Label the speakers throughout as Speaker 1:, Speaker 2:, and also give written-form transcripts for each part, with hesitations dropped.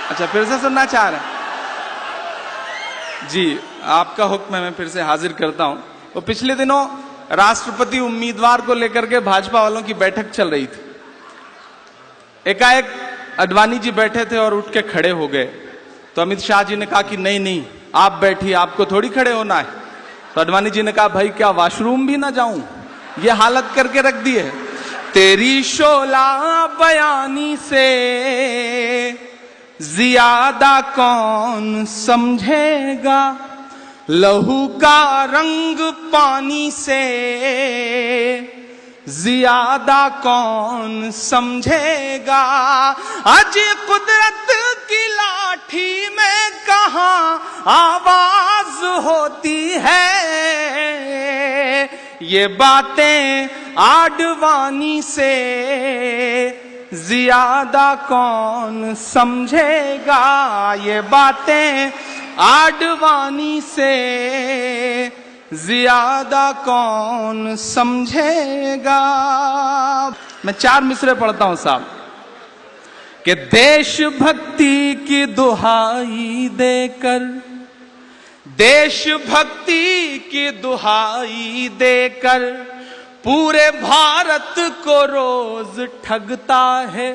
Speaker 1: अच्छा, फिर से सुनना चाह रहे हैं जी? आपका हुक्म है, मैं फिर से हाजिर करता हूं। तो पिछले दिनों राष्ट्रपति उम्मीदवार को लेकर के भाजपा वालों की बैठक चल रही थी। एकाएक अडवाणी जी बैठे थे और उठ के खड़े हो गए। तो अमित शाह जी ने कहा कि नहीं नहीं, आप बैठिए, आपको थोड़ी खड़े होना है। तो अडवाणी जी ने कहा, भाई क्या वॉशरूम भी ना जाऊं? ये हालत करके रख दी है। तेरी शोला बयानी से ज्यादा कौन समझेगा, लहू का रंग पानी से ज्यादा कौन समझेगा। आज कुदरत की लाठी में कहां आवाज होती है, ये बातें आडवाणी से ज्यादा कौन समझेगा, ये बातें आडवाणी से ज्यादा कौन समझेगा। मैं 4 मिसरे पढ़ता हूं साहब कि देशभक्ति की दुहाई देकर, देशभक्ति की दुहाई देकर पूरे भारत को रोज ठगता है।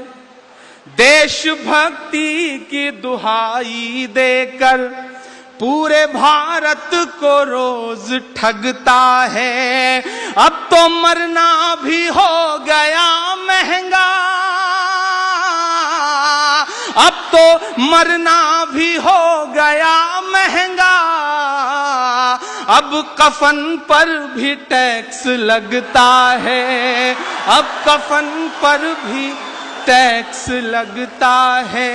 Speaker 1: देशभक्ति की दुहाई देकर पूरे भारत को रोज ठगता है। अब तो मरना भी हो गया महंगा, अब तो मरना भी हो गया महंगा। अब कफन पर भी टैक्स लगता है, अब कफन पर भी टैक्स लगता है।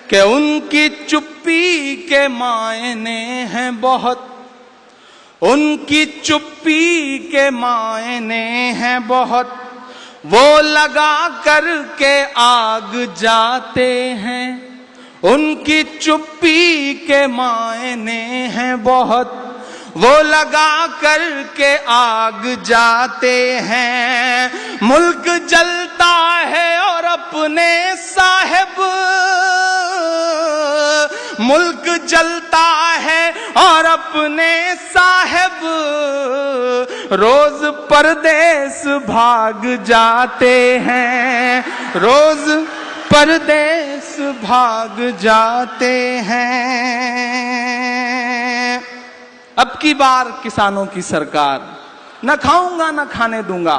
Speaker 1: कि उनकी चुप्पी के मायने हैं बहुत, उनकी चुप्पी के मायने हैं बहुत। वो लगा करके आग जाते हैं, उनकी चुप्पी के मायने हैं बहुत। वो लगा करके आग जाते हैं। मुल्क जलता है और अपने साहिब, मुल्क जलता है और अपने साहिब रोज परदेस भाग जाते हैं, रोज परदेस भाग जाते हैं। अब की बार किसानों की सरकार, न खाऊंगा न खाने दूंगा,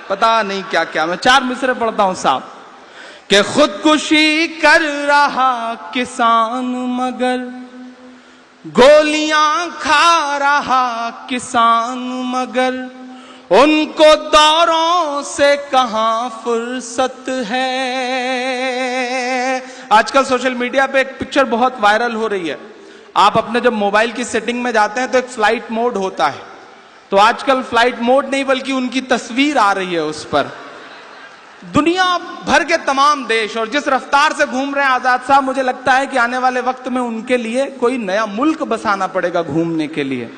Speaker 1: पता नहीं क्या क्या। मैं 4 मिसरे पढ़ता हूं साहब कि खुदकुशी कर रहा किसान मगर गोलियां खा रहा किसान मगर, उनको दौरों से कहां फुर्सत है। आजकल सोशल मीडिया पे एक पिक्चर बहुत वायरल हो रही है। आप अपने जब मोबाइल की सेटिंग में जाते हैं तो एक फ्लाइट मोड होता है, तो आजकल फ्लाइट मोड नहीं बल्कि उनकी तस्वीर आ रही है उस पर। दुनिया भर के तमाम देश और जिस रफ्तार से घूम रहे हैं आजाद साहब, मुझे लगता है कि आने वाले वक्त में उनके लिए कोई नया मुल्क बसाना पड़ेगा घूमने के लिए।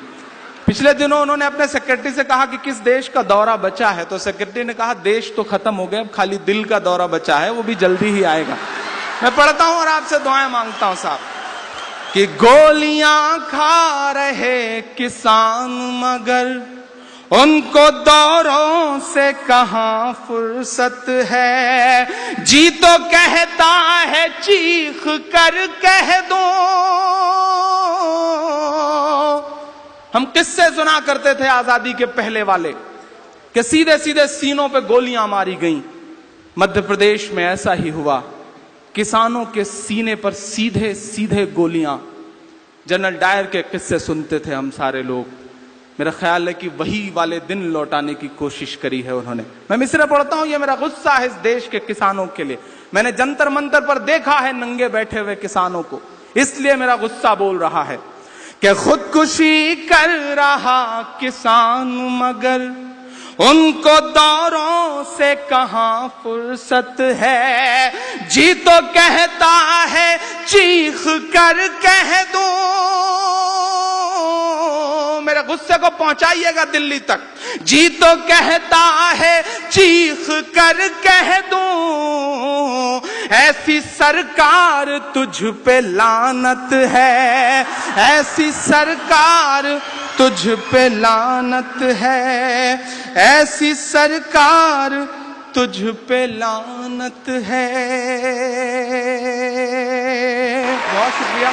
Speaker 1: पिछले दिनों उन्होंने अपने सेक्रेटरी से कहा कि किस देश का दौरा बचा है, तो सेक्रेटरी ने कहा देश तो खत्म हो गए, अब खाली दिल का दौरा बचा है, वो भी जल्दी ही आएगा। मैं पढ़ता हूं और आपसे दुआएं मांगता हूं साहब कि गोलियां खा रहे किसान मगर उनको दौरों से कहां फुर्सत है। जी तो कहता है चीख कर कह दो। हम किस्से सुना करते थे आजादी के पहले वाले कि सीधे सीधे सीनों पे गोलियां मारी गईं। मध्य प्रदेश में ऐसा ही हुआ, किसानों के सीने पर सीधे सीधे गोलियां। जनरल डायर के किस्से सुनते थे हम सारे लोग। मेरा ख्याल है कि वही वाले दिन लौटाने की कोशिश करी है उन्होंने। मैं मिसरे पढ़ता हूं, ये मेरा गुस्सा है इस देश के किसानों के लिए। मैंने जंतर मंतर पर देखा है नंगे बैठे हुए किसानों को, इसलिए मेरा गुस्सा बोल रहा है कि खुदकुशी कर रहा किसान मगर उनको दौरों से कहां फुर्सत है। जी तो कहता है चीख कर कह दूं। मेरे गुस्से को पहुंचाइएगा दिल्ली तक। जी तो कहता है चीख कर कह दूं, ऐसी सरकार तुझ पे लानत है, ऐसी सरकार तुझ पे लानत है, ऐसी सरकार तुझ पे लानत है। बहुत शुक्रिया।